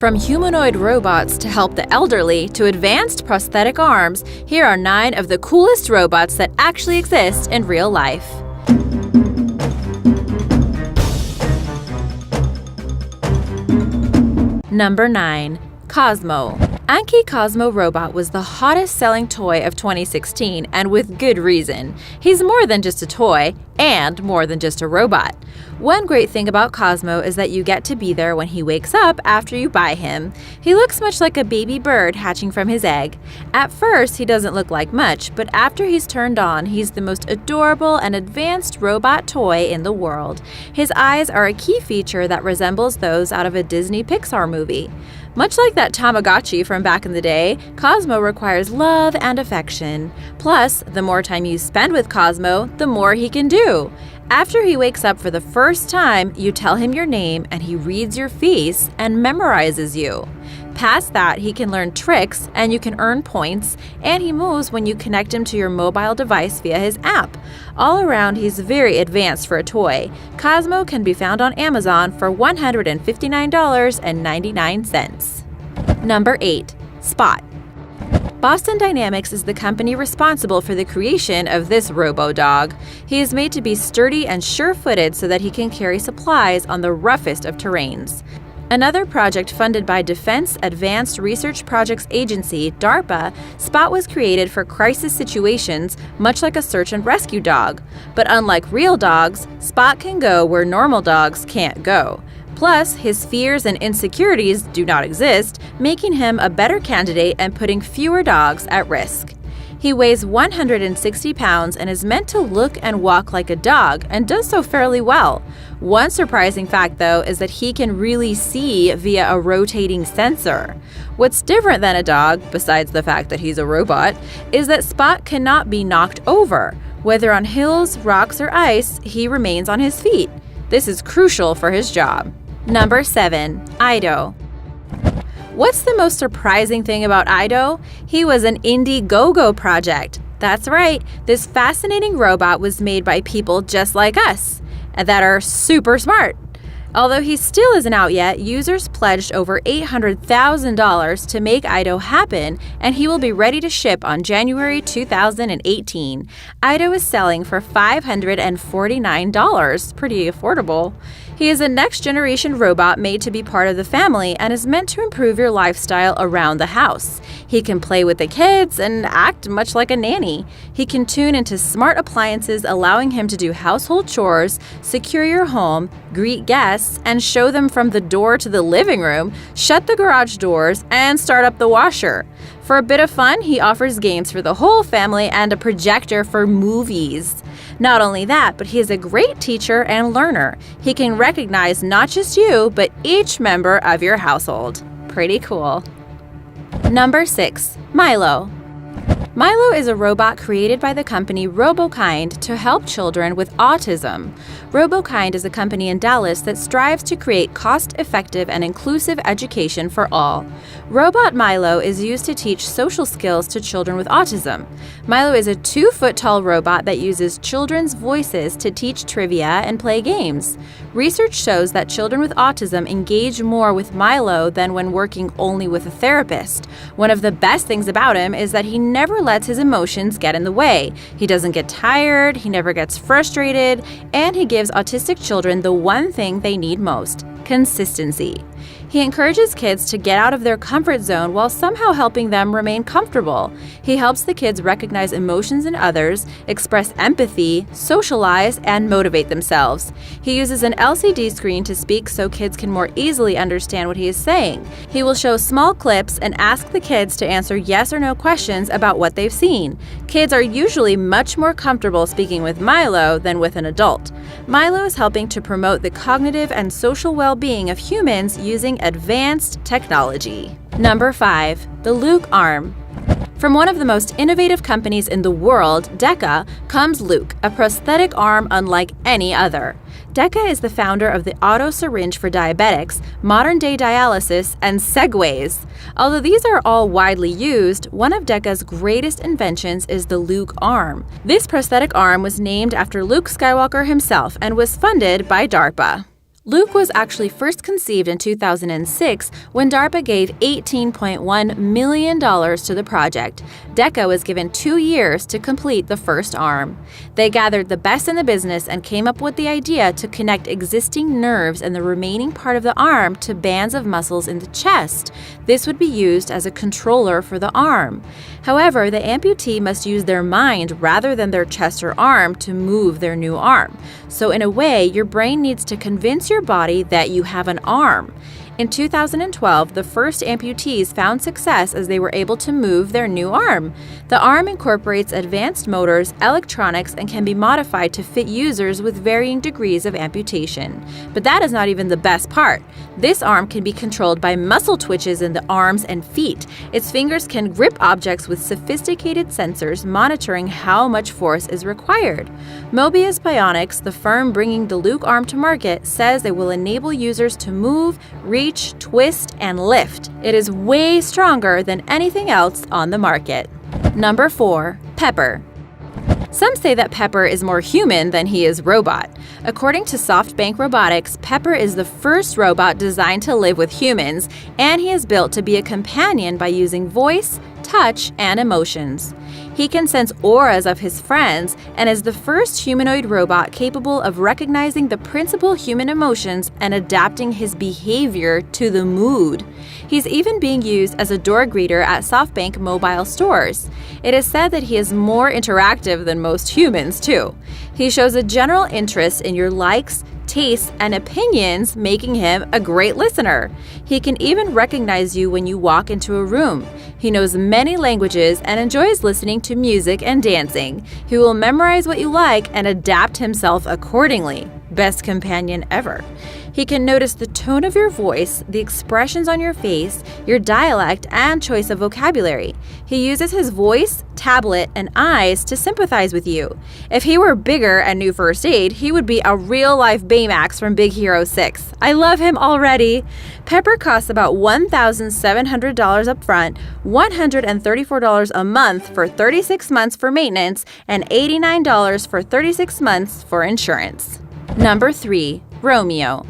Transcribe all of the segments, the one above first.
From humanoid robots to help the elderly to advanced prosthetic arms, here are 9 of the coolest robots that actually exist in real life. Number 9. Cosmo. Anki Cosmo Robot was the hottest selling toy of 2016, and with good reason. He's more than just a toy, and more than just a robot. One great thing about Cosmo is that you get to be there when he wakes up after you buy him. He looks much like a baby bird hatching from his egg. At first, he doesn't look like much, but after he's turned on, he's the most adorable and advanced robot toy in the world. His eyes are a key feature that resembles those out of a Disney Pixar movie. Much like that Tamagotchi from back in the day, Cosmo requires love and affection. Plus, the more time you spend with Cosmo, the more he can do. After he wakes up for the first time, you tell him your name and he reads your face and memorizes you. Past that, he can learn tricks and you can earn points, and he moves when you connect him to your mobile device via his app. All around, he's very advanced for a toy. Cosmo can be found on Amazon for $159.99. Number 8. Spot. Boston Dynamics is the company responsible for the creation of this robo-dog. He is made to be sturdy and sure-footed so that he can carry supplies on the roughest of terrains. Another project funded by Defense Advanced Research Projects Agency, DARPA, Spot was created for crisis situations, much like a search and rescue dog. But unlike real dogs, Spot can go where normal dogs can't go. Plus, his fears and insecurities do not exist, making him a better candidate and putting fewer dogs at risk. He weighs 160 pounds and is meant to look and walk like a dog, and does so fairly well. One surprising fact, though, is that he can really see via a rotating sensor. What's different than a dog, besides the fact that he's a robot, is that Spot cannot be knocked over. Whether on hills, rocks, or ice, he remains on his feet. This is crucial for his job. Number 7. Ido. What's the most surprising thing about Ido? He was an Indiegogo project. That's right, this fascinating robot was made by people just like us, that are super smart. Although he still isn't out yet, users pledged over $800,000 to make Ido happen, and he will be ready to ship on January 2018. Ido is selling for $549, pretty affordable. He is a next-generation robot made to be part of the family and is meant to improve your lifestyle around the house. He can play with the kids and act much like a nanny. He can tune into smart appliances, allowing him to do household chores, secure your home, greet guests, and show them from the door to the living room, shut the garage doors, and start up the washer. For a bit of fun, he offers games for the whole family and a projector for movies. Not only that, but he is a great teacher and learner. He can recognize not just you, but each member of your household. Pretty cool. Number 6. Milo. Milo is a robot created by the company Robokind to help children with autism. Robokind is a company in Dallas that strives to create cost-effective and inclusive education for all. Robot Milo is used to teach social skills to children with autism. Milo is a 2-foot-tall robot that uses children's voices to teach trivia and play games. Research shows that children with autism engage more with Milo than when working only with a therapist. One of the best things about him is that he never lets his emotions get in the way. He doesn't get tired, he never gets frustrated, and he gives autistic children the one thing they need most: consistency. He encourages kids to get out of their comfort zone while somehow helping them remain comfortable. He helps the kids recognize emotions in others, express empathy, socialize, and motivate themselves. He uses an LCD screen to speak so kids can more easily understand what he is saying. He will show small clips and ask the kids to answer yes or no questions about what they've seen. Kids are usually much more comfortable speaking with Milo than with an adult. Milo is helping to promote the cognitive and social well-being of humans using advanced technology. Number 5. The Luke Arm. From one of the most innovative companies in the world, DEKA, comes Luke, a prosthetic arm unlike any other. DEKA is the founder of the auto syringe for diabetics, modern-day dialysis, and Segways. Although these are all widely used, one of DEKA's greatest inventions is the Luke Arm. This prosthetic arm was named after Luke Skywalker himself and was funded by DARPA. Luke was actually first conceived in 2006 when DARPA gave $18.1 million to the project. DECA was given 2 years to complete the first arm. They gathered the best in the business and came up with the idea to connect existing nerves in the remaining part of the arm to bands of muscles in the chest. This would be used as a controller for the arm. However, the amputee must use their mind rather than their chest or arm to move their new arm. So in a way, your brain needs to convince your body that you have an arm. In 2012, the first amputees found success as they were able to move their new arm. The arm incorporates advanced motors, electronics, and can be modified to fit users with varying degrees of amputation. But that is not even the best part. This arm can be controlled by muscle twitches in the arms and feet. Its fingers can grip objects with sophisticated sensors monitoring how much force is required. Mobius Bionics, the firm bringing the Luke arm to market, says it will enable users to move, reach, twist, and lift. It is way stronger than anything else on the market. Number 4. Pepper. Some say that Pepper is more human than he is robot. According to SoftBank Robotics, Pepper is the first robot designed to live with humans, and he is built to be a companion by using voice, touch, and emotions. He can sense auras of his friends and is the first humanoid robot capable of recognizing the principal human emotions and adapting his behavior to the mood. He's even being used as a door greeter at SoftBank mobile stores. It is said that he is more interactive than most humans, too. He shows a general interest in your likes, tastes, and opinions, making him a great listener. He can even recognize you when you walk into a room. He knows many languages and enjoys listening to music and dancing. He will memorize what you like and adapt himself accordingly. Best companion ever. He can notice the tone of your voice, the expressions on your face, your dialect, and choice of vocabulary. He uses his voice, tablet, and eyes to sympathize with you. If he were bigger and knew first aid, he would be a real-life Baymax from Big Hero 6. I love him already. Pepper costs about $1,700 up front, $134 a month for 36 months for maintenance, and $89 for 36 months for insurance. Number 3. Romeo.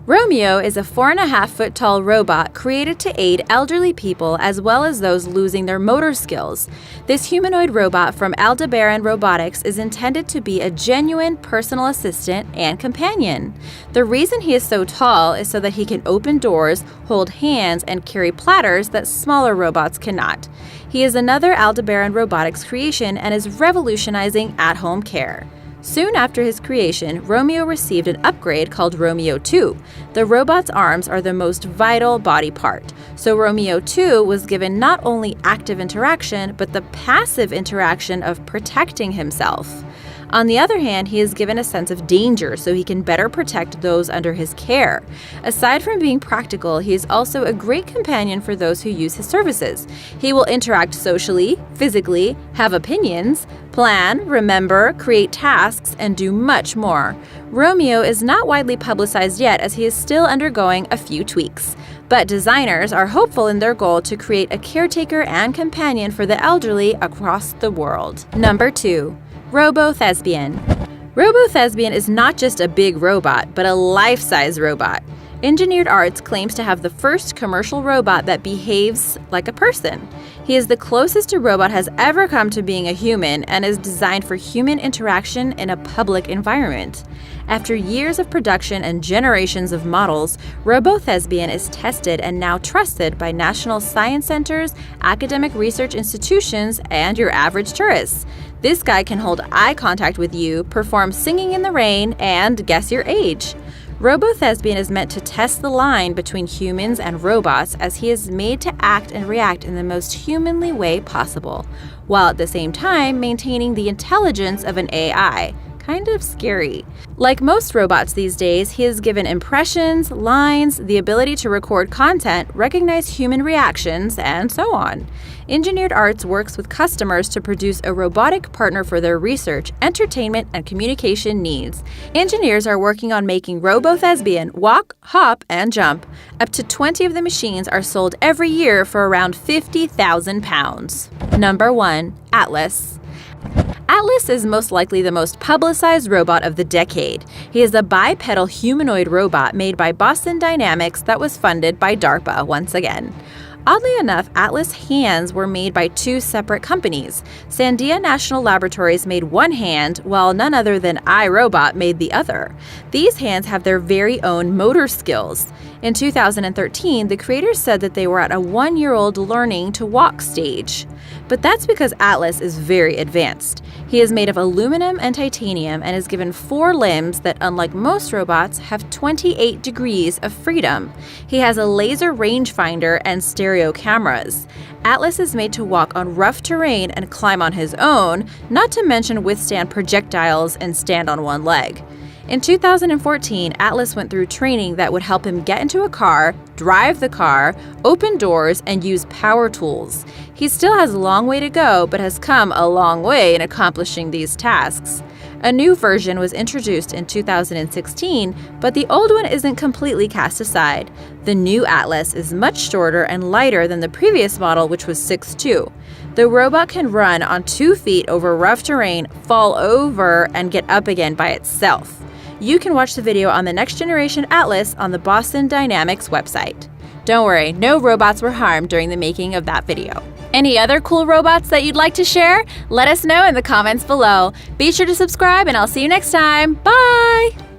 Romeo is a 4.5-foot tall robot created to aid elderly people as well as those losing their motor skills. This humanoid robot from Aldebaran Robotics is intended to be a genuine personal assistant and companion. The reason he is so tall is so that he can open doors, hold hands, and carry platters that smaller robots cannot. He is another Aldebaran Robotics creation and is revolutionizing at-home care. Soon after his creation, Romeo received an upgrade called Romeo 2. The robot's arms are the most vital body part, so Romeo 2 was given not only active interaction, but the passive interaction of protecting himself. On the other hand, he is given a sense of danger so he can better protect those under his care. Aside from being practical, he is also a great companion for those who use his services. He will interact socially, physically, have opinions, plan, remember, create tasks, and do much more. Romeo is not widely publicized yet as he is still undergoing a few tweaks. But designers are hopeful in their goal to create a caretaker and companion for the elderly across the world. Number 2. Robo-Thespian. Robo-Thespian is not just a big robot, but a life-size robot. Engineered Arts claims to have the first commercial robot that behaves like a person. He is the closest a robot has ever come to being a human and is designed for human interaction in a public environment. After years of production and generations of models, Robo-Thespian is tested and now trusted by national science centers, academic research institutions, and your average tourists. This guy can hold eye contact with you, perform singing in the rain, and guess your age. Robo-Thespian is meant to test the line between humans and robots as he is made to act and react in the most humanly way possible, while at the same time maintaining the intelligence of an AI. Kind of scary. Like most robots these days, he is given impressions, lines, the ability to record content, recognize human reactions, and so on. Engineered Arts works with customers to produce a robotic partner for their research, entertainment, and communication needs. Engineers are working on making Robo-Thespian walk, hop, and jump. Up to 20 of the machines are sold every year for around £50,000. Number 1. Atlas. Atlas is most likely the most publicized robot of the decade. He is a bipedal humanoid robot made by Boston Dynamics that was funded by DARPA once again. Oddly enough, Atlas hands were made by two separate companies. Sandia National Laboratories made one hand, while none other than iRobot made the other. These hands have their very own motor skills. In 2013, the creators said that they were at a 1-year-old learning to walk stage. But that's because Atlas is very advanced. He is made of aluminum and titanium and is given 4 limbs that, unlike most robots, have 28 degrees of freedom. He has a laser rangefinder and stereo cameras. Atlas is made to walk on rough terrain and climb on his own, not to mention withstand projectiles and stand on one leg. In 2014, Atlas went through training that would help him get into a car, drive the car, open doors, and use power tools. He still has a long way to go, but has come a long way in accomplishing these tasks. A new version was introduced in 2016, but the old one isn't completely cast aside. The new Atlas is much shorter and lighter than the previous model, which was 6'2". The robot can run on 2 feet over rough terrain, fall over, and get up again by itself. You can watch the video on the next generation Atlas on the Boston Dynamics website. Don't worry, no robots were harmed during the making of that video. Any other cool robots that you'd like to share? Let us know in the comments below. Be sure to subscribe and I'll see you next time. Bye!